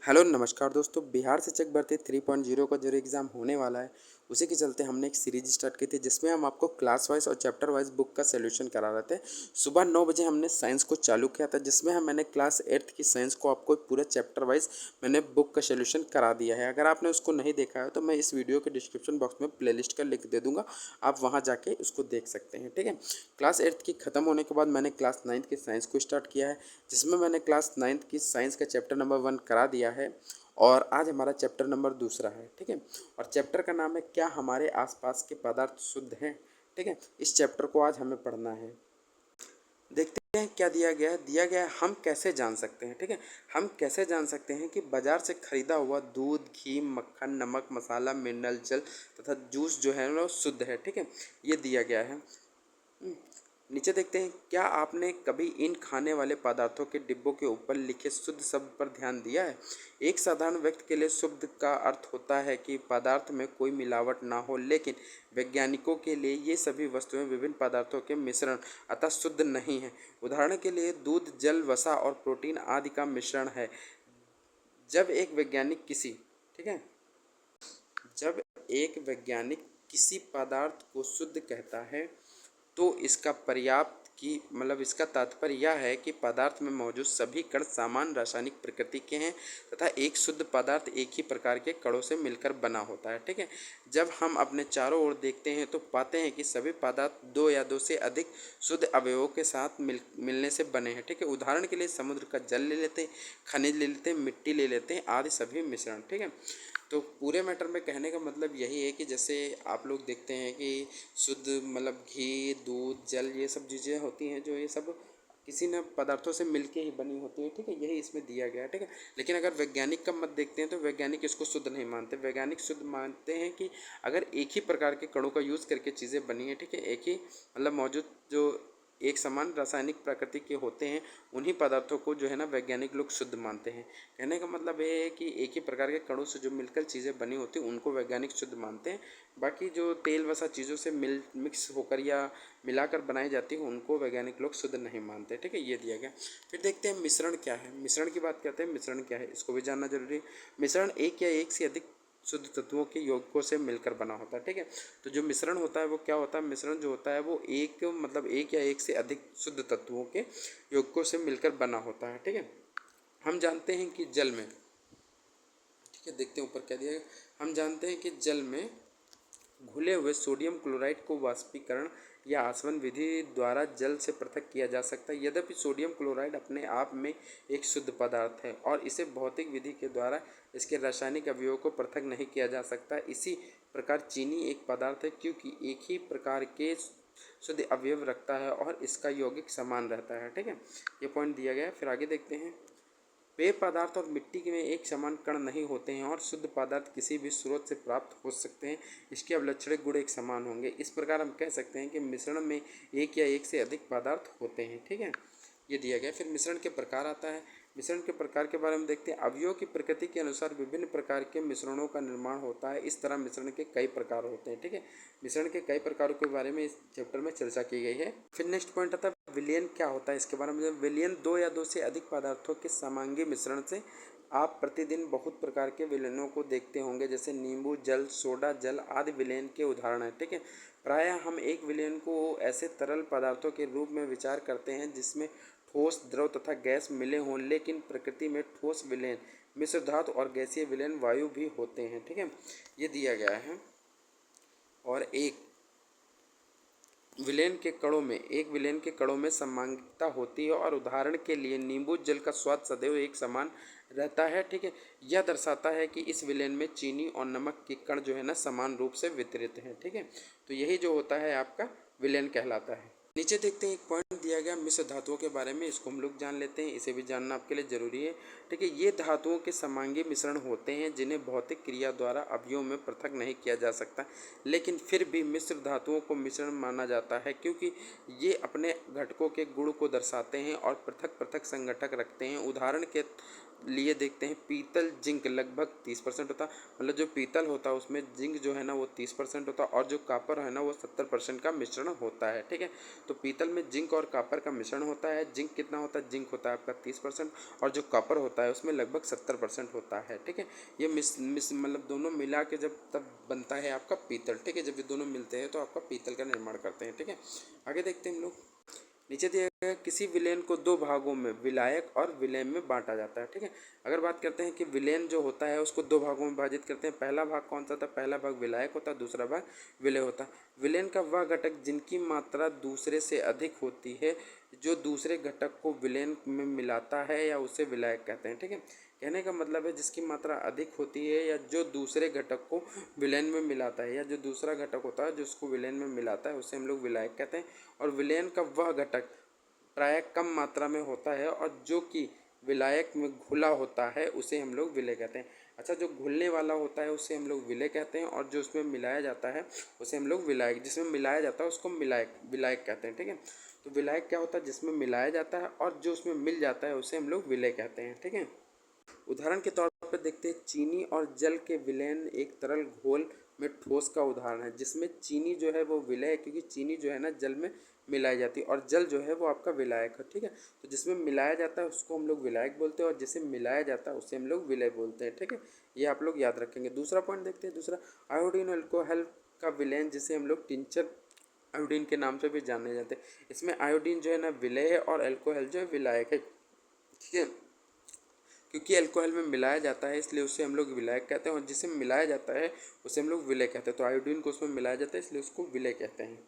Hello नमस्कार दोस्तों। बिहार शिक्षक भर्ती 3.0 का जो एग्ज़ाम होने वाला है, उसी के चलते हमने एक सीरीज स्टार्ट की थी जिसमें हम आपको क्लास वाइज और चैप्टर वाइज बुक का सॉल्यूशन करा रहे थे। सुबह 9 बजे हमने साइंस को चालू किया था, जिसमें मैंने क्लास 8th की साइंस को आपको पूरा चैप्टर वाइज मैंने बुक का सॉल्यूशन करा दिया है। अगर आपने उसको नहीं देखा है तो मैं इस वीडियो के डिस्क्रिप्शन बॉक्स में प्लेलिस्ट का लिंक दे दूँगा, आप वहाँ जाके उसको देख सकते हैं। ठीक है, क्लास 8th की ख़त्म होने के बाद मैंने क्लास 9th की साइंस को स्टार्ट किया है, जिसमें मैंने क्लास 9th की साइंस का चैप्टर नंबर 1 करा दिया है। और आज हमारा चैप्टर नंबर दूसरा है। ठीक है, और चैप्टर का नाम है क्या हमारे आसपास के पदार्थ शुद्ध हैं। ठीक है, इस चैप्टर को आज हमें पढ़ना है। देखते हैं क्या दिया गया है। दिया गया है हम कैसे जान सकते हैं। ठीक है, हम कैसे जान सकते हैं कि बाजार से खरीदा हुआ दूध, घी, मक्खन, नमक, मसाला, मिनरल जल तथा जूस जो है वो शुद्ध है। ठीक है, ये दिया गया है। नीचे देखते हैं, क्या आपने कभी इन खाने वाले पदार्थों के डिब्बों के ऊपर लिखे शुद्ध शब्द पर ध्यान दिया है। एक साधारण व्यक्ति के लिए शुद्ध का अर्थ होता है कि पदार्थ में कोई मिलावट ना हो, लेकिन वैज्ञानिकों के लिए ये सभी वस्तुएं विभिन्न पदार्थों के मिश्रण अतः शुद्ध नहीं है। उदाहरण के लिए दूध, जल, वसा और प्रोटीन आदि का मिश्रण है। जब एक वैज्ञानिक किसी ठीक है जब एक वैज्ञानिक किसी पदार्थ को शुद्ध कहता है तो इसका तात्पर्य यह है कि पदार्थ में मौजूद सभी कण समान रासायनिक प्रकृति के हैं तथा एक शुद्ध पदार्थ एक ही प्रकार के कणों से मिलकर बना होता है। ठीक है, जब हम अपने चारों ओर देखते हैं तो पाते हैं कि सभी पदार्थ दो या दो से अधिक शुद्ध अवयवों के साथ मिलने से बने हैं। ठीक है, उदाहरण के लिए समुद्र का जल ले लेते हैं, खनिज ले लेते हैं, मिट्टी ले लेते हैं आदि सभी मिश्रण। ठीक है, तो पूरे मैटर में कहने का मतलब यही है कि जैसे आप लोग देखते हैं कि शुद्ध घी, दूध, जल, ये सब चीज़ें होती हैं जो ये सब किसी न पदार्थों से मिलके ही बनी होती है। ठीक है, यही इसमें दिया गया है। ठीक है, लेकिन अगर वैज्ञानिक का मत देखते हैं तो वैज्ञानिक इसको शुद्ध नहीं मानते। वैज्ञानिक शुद्ध मानते हैं कि अगर एक ही प्रकार के कणों का यूज़ करके चीज़ें बनी हैं, ठीक है, एक ही मौजूद जो एक समान रासायनिक प्रकृति के होते हैं, उन्हीं पदार्थों को जो है ना वैज्ञानिक लोग शुद्ध मानते हैं। कहने का मतलब ये है कि एक ही प्रकार के कणों से जो मिलकर चीज़ें बनी होती हैं उनको वैज्ञानिक शुद्ध मानते हैं। बाकी जो तेल वसा चीज़ों से मिक्स होकर या मिलाकर बनाई जाती है उनको वैज्ञानिक लोग शुद्ध नहीं मानते। ठीक है, ये दिया गया। फिर देखते हैं मिश्रण क्या है। मिश्रण की बात करते हैं, मिश्रण क्या है इसको भी जानना जरूरी है। मिश्रण एक या एक से अधिक शुद्ध तत्वों के यौगिकों से मिलकर बना होता है। ठीक है, तो जो मिश्रण होता है वो क्या होता है। मिश्रण जो होता है वो एक या एक से अधिक शुद्ध तत्वों के यौगिकों से मिलकर बना होता है। ठीक है, हम जानते हैं कि जल में ठीक है, देखते हैं ऊपर क्या दिया है। हम जानते हैं कि जल में घुले हुए सोडियम क्लोराइड को वाष्पीकरण या आसवन विधि द्वारा जल से पृथक किया जा सकता है। यद्यपि सोडियम क्लोराइड अपने आप में एक शुद्ध पदार्थ है और इसे भौतिक विधि के द्वारा इसके रासायनिक अवयवों को पृथक नहीं किया जा सकता। इसी प्रकार चीनी एक पदार्थ है क्योंकि एक ही प्रकार के शुद्ध अवयव रखता है और इसका यौगिक समान रहता है। ठीक है, ये पॉइंट दिया गया है। फिर आगे देखते हैं, पेय पदार्थ और मिट्टी में एक समान कण नहीं होते हैं और शुद्ध पदार्थ किसी भी स्रोत से प्राप्त हो सकते हैं। इसके अवलक्षणिक गुण एक समान होंगे। इस प्रकार हम कह सकते हैं कि मिश्रण में एक या एक से अधिक पदार्थ होते हैं। ठीक है, ये दिया गया। फिर मिश्रण के प्रकार आता है। मिश्रण के प्रकार के बारे में देखते हैं। अवयवों की प्रकृति के अनुसार विभिन्न प्रकार के मिश्रणों का निर्माण होता है। इस तरह मिश्रण के कई प्रकार होते हैं। ठीक है, मिश्रण के कई प्रकारों के बारे में इस चैप्टर में चर्चा की गई है। फिर नेक्स्ट पॉइंट आता है विलयन क्या होता है इसके बारे में। विलयन दो या दो से अधिक पदार्थों के समांगी मिश्रण से आप प्रतिदिन बहुत प्रकार के विलयनों को देखते होंगे, जैसे नींबू जल, सोडा जल आदि विलयन के उदाहरण हैं। ठीक है, प्रायः हम एक विलयन को ऐसे तरल पदार्थों के रूप में विचार करते हैं जिसमें ठोस, द्रव तथा गैस मिले हों, लेकिन प्रकृति में ठोस विलयन, मिश्र धातु और गैसीय विलयन वायु भी होते हैं। ठीक है, ये दिया गया है। और एक विलयन के कणों में समांगिकता होती है और उदाहरण के लिए नींबू जल का स्वाद सदैव एक समान रहता है। ठीक है, यह दर्शाता है कि इस विलयन में चीनी और नमक के कण जो है ना समान रूप से वितरित हैं। ठीक है, तो यही जो होता है आपका विलयन कहलाता है। नीचे देखते हैं, एक पॉइंट दिया गया मिश्र धातुओं के बारे में, इसको हम लोग जान लेते हैं। इसे भी जानना आपके लिए जरूरी है। ठीक है, ये धातुओं के समांगी मिश्रण होते हैं जिन्हें भौतिक क्रिया द्वारा अवयवों में पृथक नहीं किया जा सकता, लेकिन फिर भी मिश्र धातुओं को मिश्रण माना जाता है क्योंकि ये अपने घटकों के गुण को दर्शाते हैं और पृथक पृथक संघटक रखते हैं। उदाहरण के लिए देखते हैं, पीतल जिंक लगभग 30% होता, जो पीतल होता है उसमें जिंक जो है ना वो 30% होता है और जो कॉपर है ना वो 70% का मिश्रण होता है। ठीक है, तो पीतल में जिंक और कॉपर का मिश्रण होता है। जिंक कितना होता है, जिंक होता है आपका 30%, और जो कॉपर होता है उसमें लगभग 70% होता है। ठीक है, ये मतलब दोनों मिला के जब तब बनता है आपका पीतल। ठीक है, जब ये दोनों मिलते हैं तो आपका पीतल का निर्माण करते हैं। ठीक है, आगे देखते हैं हम लोग। नीचे दिया गया है, किसी विलेन को दो भागों में विलायक और विलेय में बांटा जाता है। ठीक है, अगर बात करते हैं कि विलेन जो होता है उसको दो भागों में विभाजित करते हैं। पहला भाग कौन सा था, पहला भाग विलायक होता है, दूसरा भाग विलेय होता है। विलेन का वह घटक जिनकी मात्रा दूसरे से अधिक होती है, जो दूसरे घटक को विलेन में मिलाता है या उसे विलायक कहते हैं। ठीक है, कहने का मतलब है जिसकी मात्रा अधिक होती है या जो दूसरे घटक को विलेन में मिलाता है, या जो दूसरा घटक होता है जो उसको विलेन में मिलाता है उसे हम लोग विलायक कहते हैं। और विलेन का वह घटक प्राय कम मात्रा में होता है और जो कि विलायक में घुला होता है उसे हम लोग विलेय कहते हैं। अच्छा, जो घुलने वाला होता है उसे हम लोग विलेय कहते हैं, और जो उसमें मिलाया जाता है उसे हम लोग विलायक, जिसमें मिलाया जाता है उसको विलायक कहते हैं। ठीक है, तो विलायक क्या होता है, जिसमें मिलाया जाता है, और जो उसमें मिल जाता है उसे हम लोग विलेय कहते हैं। ठीक है, उदाहरण के तौर पर देखते हैं, चीनी और जल के विलयन एक तरल घोल में ठोस का उदाहरण है, जिसमें चीनी जो है वो विलय है, क्योंकि चीनी जो है ना जल में मिलाई जाती है, और जल जो है वो आपका विलायक है। ठीक है, तो जिसमें मिलाया जाता है उसको हम लोग विलायक बोलते हैं, और जिसे मिलाया जाता है उसे हम लोग विलय बोलते हैं। ठीक है, ये आप लोग याद रखेंगे। दूसरा पॉइंट देखते हैं, दूसरा आयोडीन अल्कोहल का विलयन, जिसे हम लोग टिंचर आयोडीन के नाम से भी जाने जाते हैं। इसमें आयोडीन जो है ना विलय है और अल्कोहल जो है विलायक है। ठीक है, क्योंकि अल्कोहल में मिलाया जाता है इसलिए उसे हम लोग विलायक कहते हैं, और जिसे मिलाया जाता है उसे हम लोग विलय कहते हैं। तो आयोडीन को उसमें मिलाया जाता है इसलिए उसको विलय कहते हैं।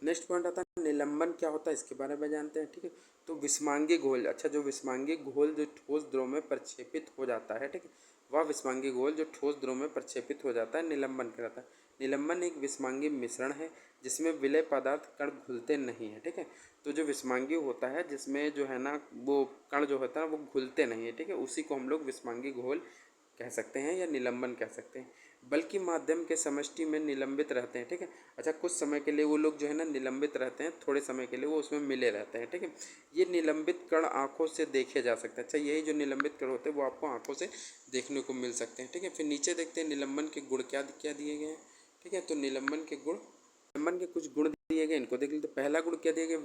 नेक्स्ट पॉइंट आता है निलंबन क्या होता है, इसके बारे में जानते हैं। ठीक है, तो विस्मांगी घोल, अच्छा जो विस्मांगी घोल जो ठोस द्रव में प्रक्षेपित हो जाता है, ठीक है, वह विस्मांगी घोल जो ठोस द्रव में प्रक्षेपित हो जाता है निलंबन कहलाता है। निलंबन एक विस्मांगी मिश्रण है जिसमें विलय पदार्थ कण घुलते नहीं है। ठीक है, तो जो विस्मांगी होता है जिसमें जो है ना वो कण जो होता है वो घुलते नहीं है। ठीक है, उसी को हम लोग विस्मांगी घोल कह सकते हैं या निलंबन कह सकते हैं। बल्कि माध्यम के समष्टि में निलंबित रहते हैं। ठीक है, अच्छा कुछ समय के लिए वो लोग जो है ना निलंबित रहते हैं, थोड़े समय के लिए वो उसमें मिले रहते हैं। ठीक है, ये निलंबित कण आंखों से देखे जा सकते हैं। अच्छा, यही जो निलंबित कण होते हैं वो आपको आंखों से देखने को मिल सकते हैं। ठीक है, फिर नीचे देखते हैं निलंबन के गुण क्या क्या दिए गए हैं। ठीक है, तो निलंबन के गुण, निलंबन के कुछ गुण दिए गए, इनको देख लेते। पहला गुण क्या दिया गया,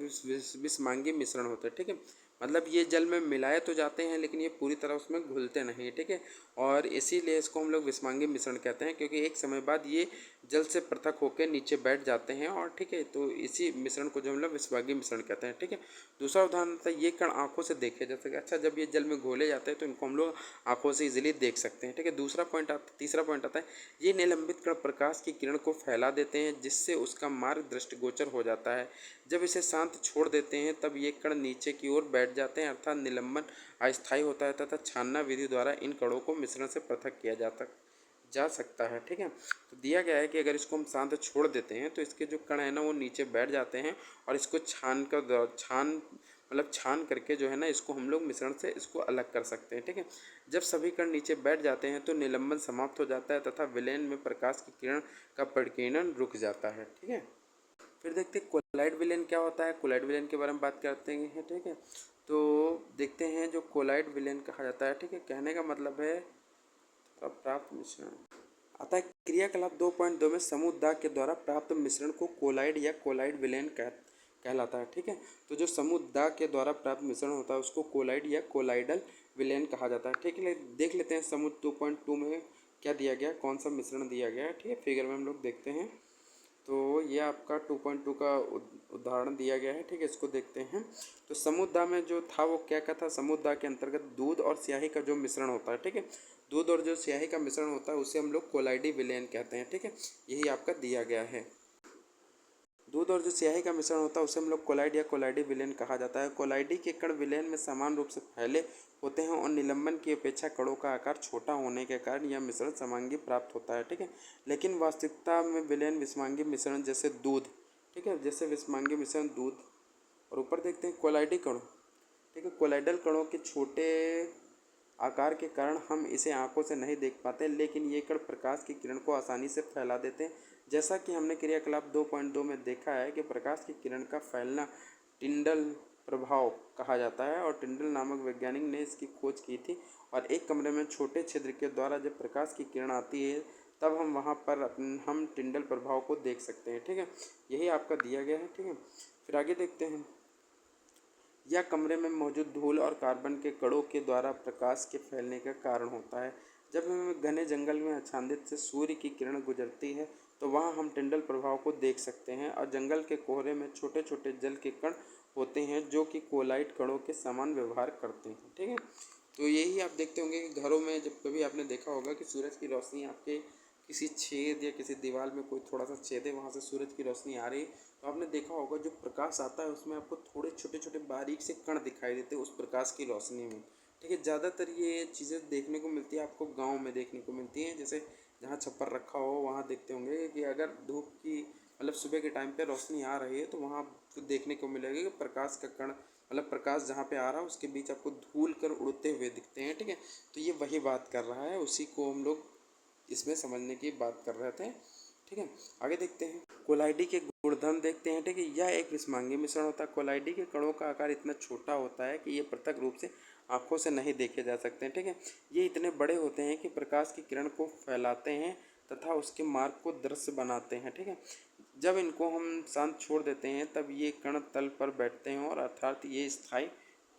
विस्मांगी मिश्रण होता है। ठीक है, मतलब ये जल में मिलाए तो जाते हैं लेकिन ये पूरी तरह उसमें घुलते नहीं है। ठीक है, और इसीलिए इसको हम लोग विस्मांगी मिश्रण कहते हैं, क्योंकि एक समय बाद ये जल से पृथक होकर नीचे बैठ जाते हैं। और ठीक है, तो इसी मिश्रण को जो हम लोग विस्मांगी मिश्रण कहते हैं। ठीक है, दूसरा उदाहरण था ये कण आंखों से देखे जा सके। अच्छा, जब ये जल में घोले जाते हैं तो इनको हम लोग आंखों से इजीली देख सकते हैं। ठीक है, तीसरा पॉइंट आता है ये निलंबित कण प्रकाश की किरण को फैला देते हैं जिससे उसका मार्ग दृष्टिगोचर हो जाता है। जब इसे शांत छोड़ देते हैं तब ये कण नीचे की ओर बैठ जाते हैं, अर्थात निलंबन अस्थायी होता है तथा छानना विधि द्वारा इन कणों को मिश्रण से पृथक किया जा सकता है। ठीक है, तो दिया गया है कि अगर इसको हम शांत छोड़ देते हैं तो इसके जो कण है ना वो नीचे बैठ जाते हैं, और इसको छान करके जो है ना इसको हम लोग मिश्रण से इसको अलग कर सकते हैं। ठीक है, जब सभी कण नीचे बैठ जाते हैं तो निलंबन समाप्त हो जाता है तथा विलयन में प्रकाश की किरण का प्रकीर्णन रुक जाता है। ठीक है, फिर देखते हैं कोलाइड विलेन क्या होता है। कोलाइड विलेन के बारे में बात करते हैं। ठीक है, तो देखते हैं जो कोलाइड विलेन कहा जाता है। ठीक है, कहने का मतलब है प्राप्त मिश्रण आता है क्रियाकलाप 2.2 में समूह दा के द्वारा प्राप्त मिश्रण को कोलाइड या कोलाइड विलेन कहलाता है। ठीक है, तो जो समूह दा के द्वारा प्राप्त मिश्रण होता है उसको कोलाइड या कोलाइडल विलेन कहा जाता है। ठीक है, देख लेते हैं समूह 2.2 में क्या दिया गया, कौन सा मिश्रण दिया गया है। ठीक है, फिगर में हम लोग देखते हैं। तो ये आपका 2.2 का उदाहरण दिया गया है। ठीक है, इसको देखते हैं। तो समुद्दा में जो था वो क्या था, समुद्दा के अंतर्गत दूध और स्याही का जो मिश्रण होता है। ठीक है, दूध और जो स्याही का मिश्रण होता है उसे हम लोग कोलाइडी विलेन कहते हैं। ठीक है, यही आपका दिया गया है। दूध और जो स्याही का मिश्रण होता है उसे हम लोग कोलाइड या कोलाइडी विलेन कहा जाता है। कोलाइडी के कण विलेन में समान रूप से फैले होते हैं और निलंबन की अपेक्षा कणों का आकार छोटा होने के कारण यह मिश्रण समांगी प्राप्त होता है। ठीक है, लेकिन वास्तविकता में विलेन विस्मांगी मिश्रण जैसे दूध, ठीक है, जैसे विस्मांगी मिश्रण दूध, और ऊपर देखते हैं कोलाइडी कणों। ठीक है, कोलाइडल कणों के छोटे आकार के कारण हम इसे आंखों से नहीं देख पाते, लेकिन ये कण प्रकाश की किरण को आसानी से फैला देते हैं। जैसा कि हमने क्रियाकलाप 2.2 में देखा है कि प्रकाश की किरण का फैलना टिंडल प्रभाव कहा जाता है, और टिंडल नामक वैज्ञानिक ने इसकी खोज की थी। और एक कमरे में छोटे छिद्र के द्वारा जब प्रकाश की किरण आती है तब हम वहाँ पर हम टिंडल प्रभाव को देख सकते हैं। ठीक है, यही आपका दिया गया है। ठीक है, फिर आगे देखते हैं। यह कमरे में मौजूद धूल और कार्बन के कणों के द्वारा प्रकाश के फैलने का कारण होता है। जब हम घने जंगल में आच्छादित से सूर्य की किरण गुजरती है तो वहाँ हम टिंडल प्रभाव को देख सकते हैं और जंगल के कोहरे में छोटे छोटे जल के कण होते हैं जो कि कोलाइट कणों के समान व्यवहार करते हैं। ठीक है, तो यही आप देखते होंगे कि घरों में जब कभी आपने देखा होगा कि सूरज की रोशनी आपके किसी छेद या किसी दीवार में कोई थोड़ा सा छेद है, वहाँ से सूरज की रोशनी आ रही है, तो आपने देखा होगा जो प्रकाश आता है उसमें आपको थोड़े छोटे छोटे बारीक से कण दिखाई देते हैं उस प्रकाश की रोशनी में। ठीक है, ज़्यादातर ये चीज़ें देखने को मिलती है, आपको गाँव में देखने को मिलती हैं। जैसे जहाँ छप्पर रखा हो वहाँ देखते होंगे कि अगर धूप की मतलब सुबह के टाइम पे रोशनी आ रही है तो वहाँ आपको देखने को मिलेगा कि प्रकाश का कण मतलब प्रकाश जहाँ पे आ रहा है उसके बीच आपको धूल कर उड़ते हुए दिखते हैं। ठीक है, तो ये वही बात कर रहा है, उसी को हम लोग इसमें समझने की बात कर रहे थे। ठीक है, आगे देखते हैं, कोलाइडी के गुणधर्म देखते हैं। ठीक है, यह एक विषमांगी मिश्रण होता है। कोलाइडी के कणों का आकार इतना छोटा होता है कि ये पृथक रूप से आंखों से नहीं देखे जा सकते हैं। ठीक है, ये इतने बड़े होते हैं कि प्रकाश की किरण को फैलाते हैं तथा उसके मार्ग को दृश्य बनाते हैं। ठीक है, जब इनको हम शांत छोड़ देते हैं तब ये कण तल पर बैठते हैं और अर्थात ये स्थायी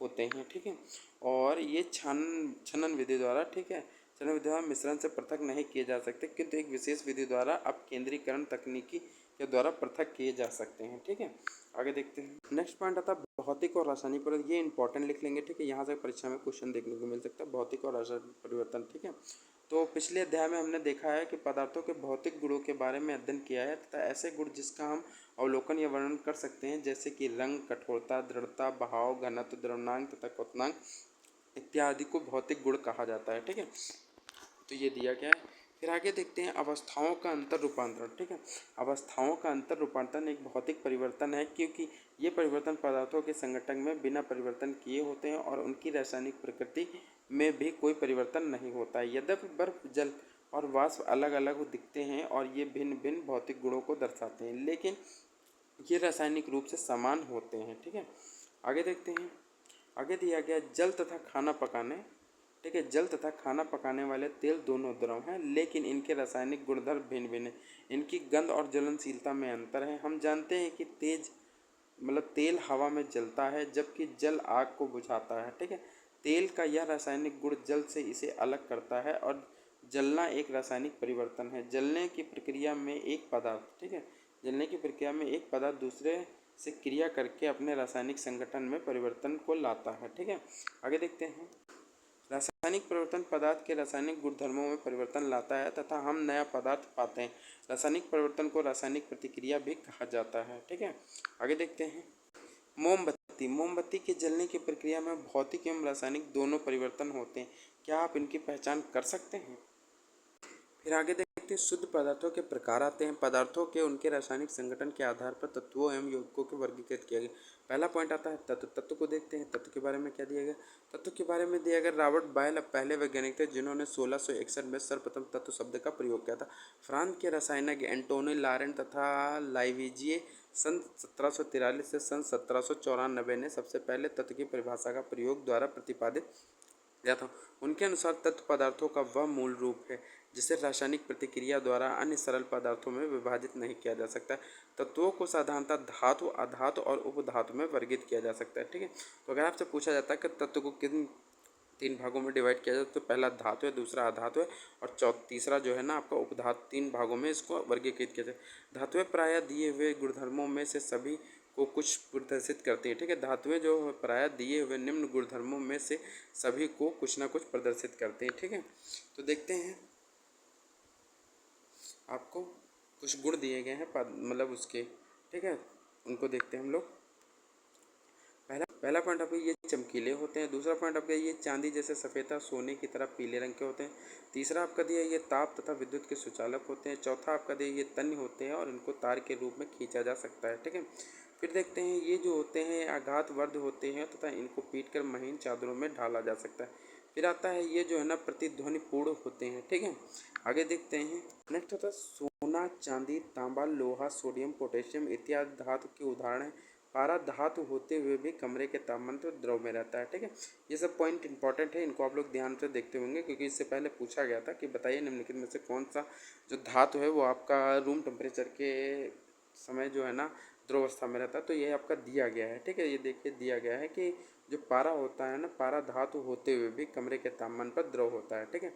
होते हैं। ठीक है, और ये छनन विधि द्वारा, ठीक है, छनन विधि द्वारा मिश्रण से पृथक नहीं किए जा सकते, किंतु एक विशेष विधि द्वारा अपकेंद्रीकरण तकनीकी के द्वारा पृथक किए जा सकते हैं। ठीक है, आगे देखते हैं। नेक्स्ट पॉइंट आता है भौतिक और रासायनिक परिवर्तन। ये इंपॉर्टेंट लिख लेंगे। ठीक है, यहाँ से परीक्षा में क्वेश्चन देखने को मिल सकता है, भौतिक और रासायनिक परिवर्तन। ठीक है, तो पिछले अध्याय में हमने देखा है कि पदार्थों के भौतिक गुणों के बारे में अध्ययन किया है तथा ऐसे गुण जिसका हम अवलोकन या वर्णन कर सकते हैं, जैसे कि रंग, कठोरता, दृढ़ता, बहाव, घनत्व, द्रव्यमान तथा क्वथनांक इत्यादि को भौतिक गुण कहा जाता है। ठीक है, तो ये दिया गया है। फिर आगे देखते हैं अवस्थाओं का अंतर रूपांतरण। ठीक है, अवस्थाओं का अंतर रूपांतरण एक भौतिक परिवर्तन है क्योंकि ये परिवर्तन पदार्थों के संगठन में बिना परिवर्तन किए होते हैं और उनकी रासायनिक प्रकृति में भी कोई परिवर्तन नहीं होता है। यद्यपि बर्फ, जल और वाष्प अलग अलग दिखते हैं और ये भिन्न भिन्न भौतिक गुणों को दर्शाते हैं, लेकिन ये रासायनिक रूप से समान होते हैं। ठीक है, आगे देखते हैं। आगे दिया गया जल तथा खाना पकाने। ठीक है, जल तथा खाना पकाने वाले तेल दोनों द्रव हैं, लेकिन इनके रासायनिक गुणधर्म भिन्न भिन्न हैं। इनकी गंध और ज्वलनशीलता में अंतर है। हम जानते हैं कि तेल हवा में जलता है जबकि जल आग को बुझाता है। ठीक है, तेल का यह रासायनिक गुण जल से इसे अलग करता है और जलना एक रासायनिक परिवर्तन है। जलने की प्रक्रिया में एक पदार्थ, ठीक है, जलने की प्रक्रिया में एक पदार्थ दूसरे से क्रिया करके अपने रासायनिक संगठन में परिवर्तन को लाता है। ठीक है, आगे देखते हैं। रासायनिक परिवर्तन पदार्थ के रासायनिक गुणधर्मों में परिवर्तन लाता है तथा हम नया पदार्थ पाते हैं। रासायनिक परिवर्तन को रासायनिक प्रतिक्रिया भी कहा जाता है। ठीक है, आगे देखते हैं। मोमबत्ती। मोमबत्ती के जलने की प्रक्रिया में भौतिक एवं रासायनिक दोनों परिवर्तन होते हैं। क्या आप इनकी पहचान कर सकते हैं? फिर आगे देखते हैं शुद्ध पदार्थों के प्रकार आते हैं। पदार्थों के उनके रासायनिक संगठन के आधार पर तत्वों एवं यौगिकों को वर्गीकृत किया गया। पहला पॉइंट आता है तत्व। तत्व को देखते हैं। तत्व के बारे में क्या दिया गया? तत्व के बारे में दिया गया रॉबर्ट बायल पहले वैज्ञानिक थे जिन्होंने 1661 में सर्वप्रथम तत्व शब्द का प्रयोग किया था। फ्रांस के रसायनज्ञ एंटोनी लारेंट तथा लाइविजिए सन 1743 से सन 1794 ने सबसे पहले तत्व की परिभाषा का प्रयोग द्वारा प्रतिपादित किया था। उनके अनुसार तत्व पदार्थों का वह मूल रूप है जिसे रासायनिक प्रतिक्रिया द्वारा अन्य सरल पदार्थों में विभाजित नहीं किया जा सकता। तत्वों को साधारणतः धातु, अधातु और उपधातु में वर्गीकृत किया जा सकता है। ठीक है, तो अगर आपसे पूछा जाता है कि तत्व को किन 3 भागों में डिवाइड किया जाए तो पहला धातु है, दूसरा अधातु है और तीसरा जो है ना आपका उपधातु। 3 भागों में इसको वर्गीकृत किया जाए। धातुएं प्रायः दिए हुए गुणधर्मों में से सभी को कुछ प्रदर्शित करती हैं। ठीक है, धातुएं जो प्रायः दिए हुए निम्न गुणधर्मों में से सभी को कुछ ना कुछ प्रदर्शित करती हैं। ठीक है, तो देखते हैं आपको कुछ गुण दिए गए हैं मतलब उसके। ठीक है, उनको देखते हैं हम लोग। पहला पॉइंट आपके ये चमकीले होते हैं। दूसरा पॉइंट आपका ये चांदी जैसे सफ़ेदा सोने की तरह पीले रंग के होते हैं। तीसरा आपका दिया ये ताप तथा विद्युत के सुचालक होते हैं। चौथा आपका दिया ये तन्य होते हैं और इनको तार के रूप में खींचा जा सकता है। ठीक है, फिर देखते हैं ये जो होते हैं आघातवर्ध होते हैं तथा इनको पीट कर महीन चादरों में ढाला जा सकता है। फिर आता है ये जो है ना प्रतिध्वनिपूर्ण होते हैं। ठीक है, आगे देखते हैं। नेक्स्ट होता है सोना, चांदी, तांबा, लोहा, सोडियम, पोटेशियम इत्यादि धातु के उदाहरण हैं। पारा धातु होते हुए भी कमरे के तापमान तो द्रव में रहता है। ठीक है, ये सब पॉइंट इंपॉर्टेंट है, इनको आप लोग ध्यान से देखते होंगे क्योंकि इससे पहले पूछा गया था कि बताइए निम्नलिखित में से कौन सा जो धातु है वो आपका रूम टेम्परेचर के समय जो है ना द्रवावस्था में रहता है। तो ये आपका दिया गया है, ठीक है। ये देखिए दिया गया है कि जो पारा होता है ना, पारा धातु होते हुए भी कमरे के तापमान पर द्रव होता है, ठीक है।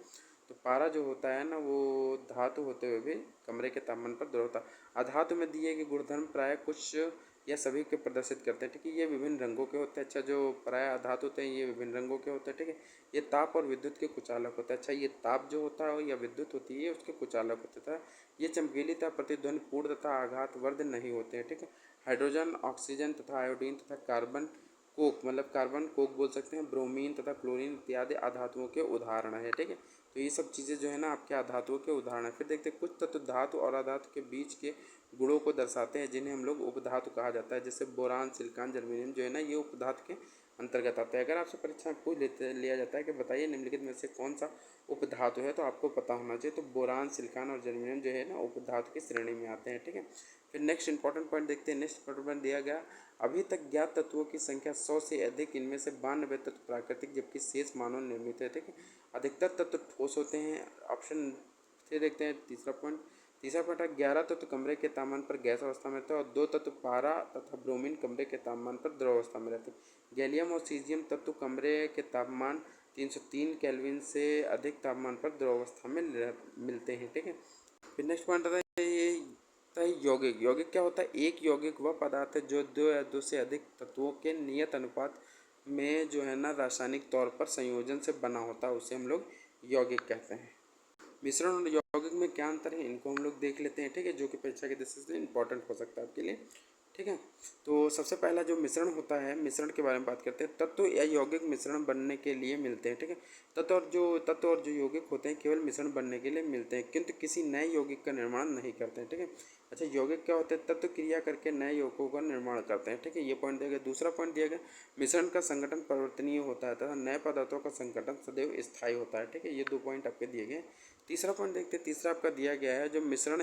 तो पारा जो होता है ना, वो धातु होते हुए भी कमरे के तापमान पर द्रव होता है। अधातु में दिए गए गुणधर्म प्राय कुछ या सभी के प्रदर्शित करते हैं, ठीक है। ये विभिन्न रंगों के होते हैं। अच्छा, जो प्राय अधातु होते हैं ये विभिन्न रंगों के होते हैं, ठीक है। ये ताप और विद्युत के कुचालक होता है। अच्छा, ये ताप जो होता है या विद्युत होती है उसके कुचालक होता है। ये चमकीली तथा प्रतिध्वनि पूर्ण तथा आघात वर्ध नहीं होते हैं, ठीक है। हाइड्रोजन, ऑक्सीजन तथा आयोडीन तथा कार्बन कोक, मतलब कार्बन कोक बोल सकते हैं, ब्रोमीन तथा क्लोरीन इत्यादि अधातुओं के उदाहरण है, ठीक है। तो ये सब चीज़ें जो है ना आपके अधातुओं के उदाहरण है। फिर देखते हैं कुछ तत्व धातु और अधातु के बीच के गुणों को दर्शाते हैं जिन्हें हम लोग उपधातु कहा जाता है। जैसे बोरान, सिलिकॉन, जर्मेनियम जो है ना ये उपधातु के अंतर्गत आता है। अगर आपसे परीक्षा में पूछ लिया जाता है कि बताइए निम्नलिखित में से कौन सा उपधातु है, तो आपको पता होना चाहिए। तो बोरान, सिलिकॉन और जर्मेनियम जो है ना उपधातु की श्रेणी में आते हैं, ठीक है। फिर नेक्स्ट इंपॉर्टेंट पॉइंट देखते हैं। नेक्स्ट इंपॉर्टेंट पॉइंट दिया गया, अभी तक ज्ञात तत्वों की संख्या 100 से अधिक, इनमें से 92 तत्व प्राकृतिक जबकि शेष मानव निर्मित है, ठीक है। अधिकतर तत्व ठोस होते हैं। ऑप्शन से देखते हैं तीसरा पॉइंट है 11 तत्व कमरे के तापमान पर गैस अवस्था में रहते हैं और 2 तत्व पारा तथा ब्रोमीन कमरे के तापमान पर द्रव अवस्था में रहते हैं। गैलियम और सीजियम तत्व कमरे के तापमान 303 केल्विन से अधिक तापमान पर द्रव अवस्था में मिलते हैं, ठीक है। फिर नेक्स्ट पॉइंट आता है ये यौगिक। यौगिक क्या होता है? एक यौगिक वह पदार्थ है जो 2 या 2 से अधिक तत्वों के नियत अनुपात में जो है ना रासायनिक तौर पर संयोजन से बना होता है, उसे हम लोग यौगिक कहते हैं। मिश्रण और यौगिक में क्या अंतर है, इनको हम लोग देख लेते हैं, ठीक है, जो कि परीक्षा की दृष्टि से इंपॉर्टेंट हो सकता है आपके लिए, ठीक है। तो सबसे पहला जो मिश्रण होता है, मिश्रण के बारे में बात करते हैं। तत्व या यौगिक मिश्रण बनने के लिए मिलते हैं, ठीक है। तत्व और जो यौगिक होते हैं केवल मिश्रण बनने के लिए मिलते हैं, किंतु किसी नए यौगिक का निर्माण नहीं करते हैं, ठीक है। अच्छा, यौगिक क्या होते हैं? तत्व क्रिया करके नए यौगिकों का निर्माण करते हैं, ठीक है। ये पॉइंट दिया गया। दूसरा पॉइंट दिया गया, मिश्रण का संगठन परिवर्तनीय होता है तथा नए पदार्थों का संगठन सदैव स्थायी होता है, ठीक है। ये 2 पॉइंट आपके दिए गए। तीसरा पॉइंट देखते हैं। तीसरा आपका दिया गया है जो मिश्रण,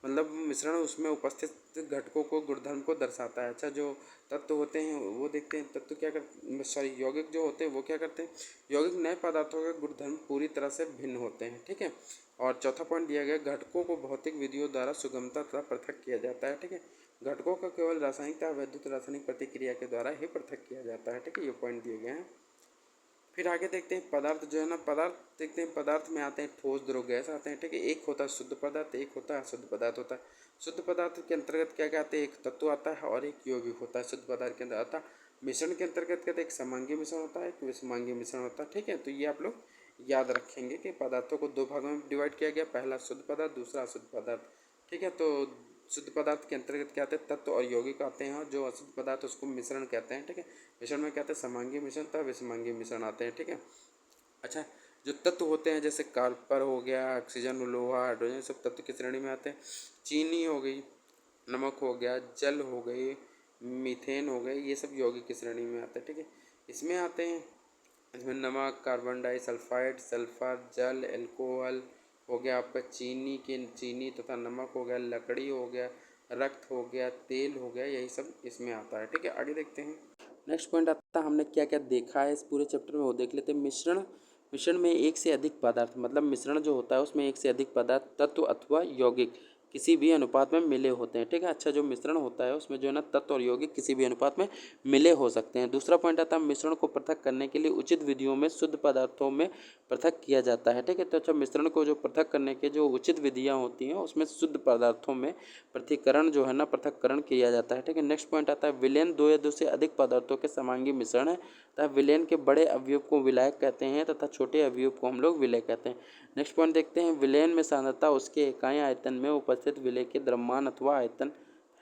मतलब मिश्रण उसमें उपस्थित घटकों को गुणधर्म को दर्शाता है। अच्छा, जो तत्व होते हैं वो देखते हैं। तत्व क्या कर सॉरी यौगिक जो होते हैं वो क्या करते हैं? यौगिक नए पदार्थों के गुणधर्म पूरी तरह से भिन्न होते हैं, ठीक है। और चौथा पॉइंट दिया गया, घटकों को भौतिक विधियों द्वारा सुगमता तथा पृथक किया जाता है, ठीक है। घटकों का केवल रासायनिक तथा वैद्युत रासायनिक प्रतिक्रिया के द्वारा ही पृथक किया जाता है, ठीक है। ये पॉइंट दिए गए हैं। फिर आगे देखते हैं पदार्थ जो है ना, पदार्थ देखते हैं। पदार्थ में आते हैं ठोस, द्रव, गैस आते हैं, ठीक है। एक होता है शुद्ध पदार्थ, एक होता है अशुद्ध पदार्थ होता है। शुद्ध पदार्थ के अंतर्गत क्या क्या आते हैं? एक तत्व आता है और एक यौगिक होता है। शुद्ध पदार्थ के अंदर आता है। मिश्रण के अंतर्गत कहते हैं एक समांगी मिश्रण होता है, एक विषमांगी मिश्रण होता है, ठीक है। तो ये आप लोग याद रखेंगे कि पदार्थों को 2 भागों में डिवाइड किया गया, पहला शुद्ध पदार्थ, दूसरा अशुद्ध पदार्थ, ठीक है। तो शुद्ध पदार्थ के अंतर्गत क्या आते हैं? तत्व और यौगिक आते हैं, और जो अशुद्ध पदार्थ उसको मिश्रण कहते हैं, ठीक है। मिश्रण में क्या आते हैं? समांगी मिश्रण तथा विषमांगी मिश्रण आते हैं, ठीक है। अच्छा, जो तत्व होते हैं जैसे कार्बन हो गया, ऑक्सीजन, लोहा, हाइड्रोजन, सब तत्व की श्रेणी में आते हैं। चीनी हो गई, नमक हो गया, जल हो गई, मीथेन हो गए, ये सब यौगिक की श्रेणी में आते हैं, ठीक है। इसमें आते हैं, इसमें नमक, कार्बन डाइसल्फाइड, सल्फर, जल, एल्कोहल हो गया आपका, चीनी तथा नमक हो गया, लकड़ी हो गया, रक्त हो गया, तेल हो गया, यही सब इसमें आता है, ठीक है। आगे देखते हैं। नेक्स्ट पॉइंट आता है, हमने क्या क्या देखा है इस पूरे चैप्टर में वो देख लेते हैं। मिश्रण में एक से अधिक पदार्थ, मतलब मिश्रण जो होता है उसमें एक से अधिक पदार्थ, तत्व अथवा यौगिक किसी भी अनुपात में मिले होते हैं, ठीक है। अच्छा, जो मिश्रण होता है उसमें जो है ना तत्व और यौगिक किसी भी अनुपात में मिले हो सकते हैं। दूसरा पॉइंट आता है, मिश्रण को पृथक करने के लिए उचित विधियों में शुद्ध पदार्थों में पृथक किया जाता है, ठीक है। तो अच्छा, मिश्रण को जो पृथक करने के जो उचित विधियाँ होती हैं उसमें शुद्ध पदार्थों में पृथक्करण जो है ना पृथक्करण किया जाता है, ठीक है। नेक्स्ट पॉइंट आता है, विलयन 2 या 2 से अधिक पदार्थों के समांगी मिश्रण है तथा विलयन के बड़े अवयव को विलायक कहते हैं तथा छोटे अवयव को हम लोग विलय कहते हैं। नेक्स्ट पॉइंट देखते हैं, विलयन में सांद्रता उसके इकाई आयतन में उपस्थित विलय के द्रव्यमान अथवा आयतन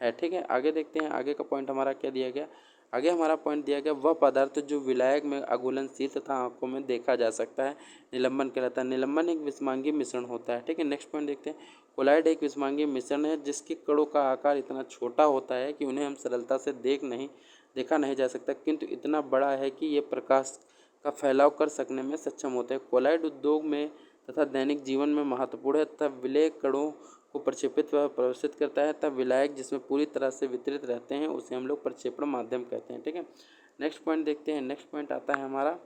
है, ठीक है। आगे देखते हैं, आगे का पॉइंट हमारा क्या दिया गया। आगे हमारा पॉइंट दिया गया, वह पदार्थ जो विलायक में अघुलनशील तथा आंखों में देखा जा सकता है निलंबन कहलाता है। निलंबन एक विषमांगी मिश्रण होता है, ठीक है। नेक्स्ट पॉइंट देखते हैं, कोलाइड एक विषमांगी मिश्रण है जिसके कणों का आकार इतना छोटा होता है कि उन्हें हम सरलता से देखा नहीं जा सकता, किंतु इतना बड़ा है कि ये प्रकाश का फैलाव कर सकने में सक्षम होते हैं। कोलाइड उद्योग में तथा दैनिक जीवन में महत्वपूर्ण है तथा विलय कणों को प्रक्षेपित व प्रवेशित करता है तथा विलायक जिसमें पूरी तरह से वितरित रहते हैं उसे हम लोग प्रक्षेपण माध्यम कहते हैं, ठीक है। नेक्स्ट पॉइंट देखते हैं। नेक्स्ट पॉइंट आता है हमारा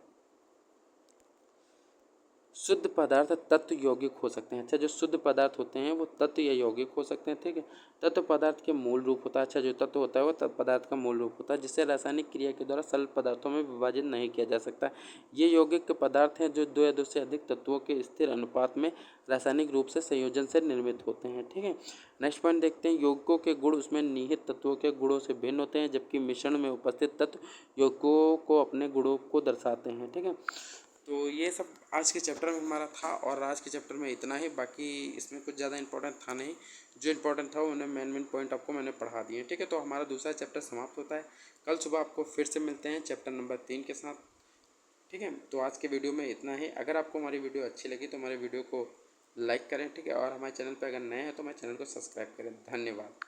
शुद्ध पदार्थ तत्व यौगिक हो सकते हैं। अच्छा, जो शुद्ध पदार्थ होते हैं वो तत्व या यौगिक हो सकते हैं, ठीक है। तत्व पदार्थ के मूल रूप होता है। अच्छा, जो तत्व होता है वो तत्व पदार्थ का मूल रूप होता है, जिसे रासायनिक क्रिया के द्वारा सरल पदार्थों में विभाजित नहीं किया जा सकता। ये यौगिक पदार्थ हैं जो दो या दो से अधिक तत्वों के स्थिर अनुपात में रासायनिक रूप से संयोजन से निर्मित होते हैं, ठीक है। नेक्स्ट पॉइंट देखते हैं, यौगिकों के गुण उसमें निहित तत्वों के गुणों से भिन्न होते हैं, जबकि मिश्रण में उपस्थित तत्व यौगिकों को अपने गुणों को दर्शाते हैं, ठीक है। तो ये सब आज के चैप्टर में हमारा था, और आज के चैप्टर में इतना ही। बाकी इसमें कुछ ज़्यादा इंपॉर्टेंट था नहीं, जो इंपॉर्टेंट था उन्हें मेन पॉइंट आपको मैंने पढ़ा दिए, ठीक है। तो हमारा दूसरा चैप्टर समाप्त होता है। कल सुबह आपको फिर से मिलते हैं चैप्टर नंबर 3 के साथ, ठीक है। तो आज के वीडियो में इतना ही। अगर आपको हमारी वीडियो अच्छी लगी तो हमारे वीडियो को लाइक करें, ठीक है। और हमारे चैनल पर अगर नए हैं तो हमारे चैनल को सब्सक्राइब करें। धन्यवाद।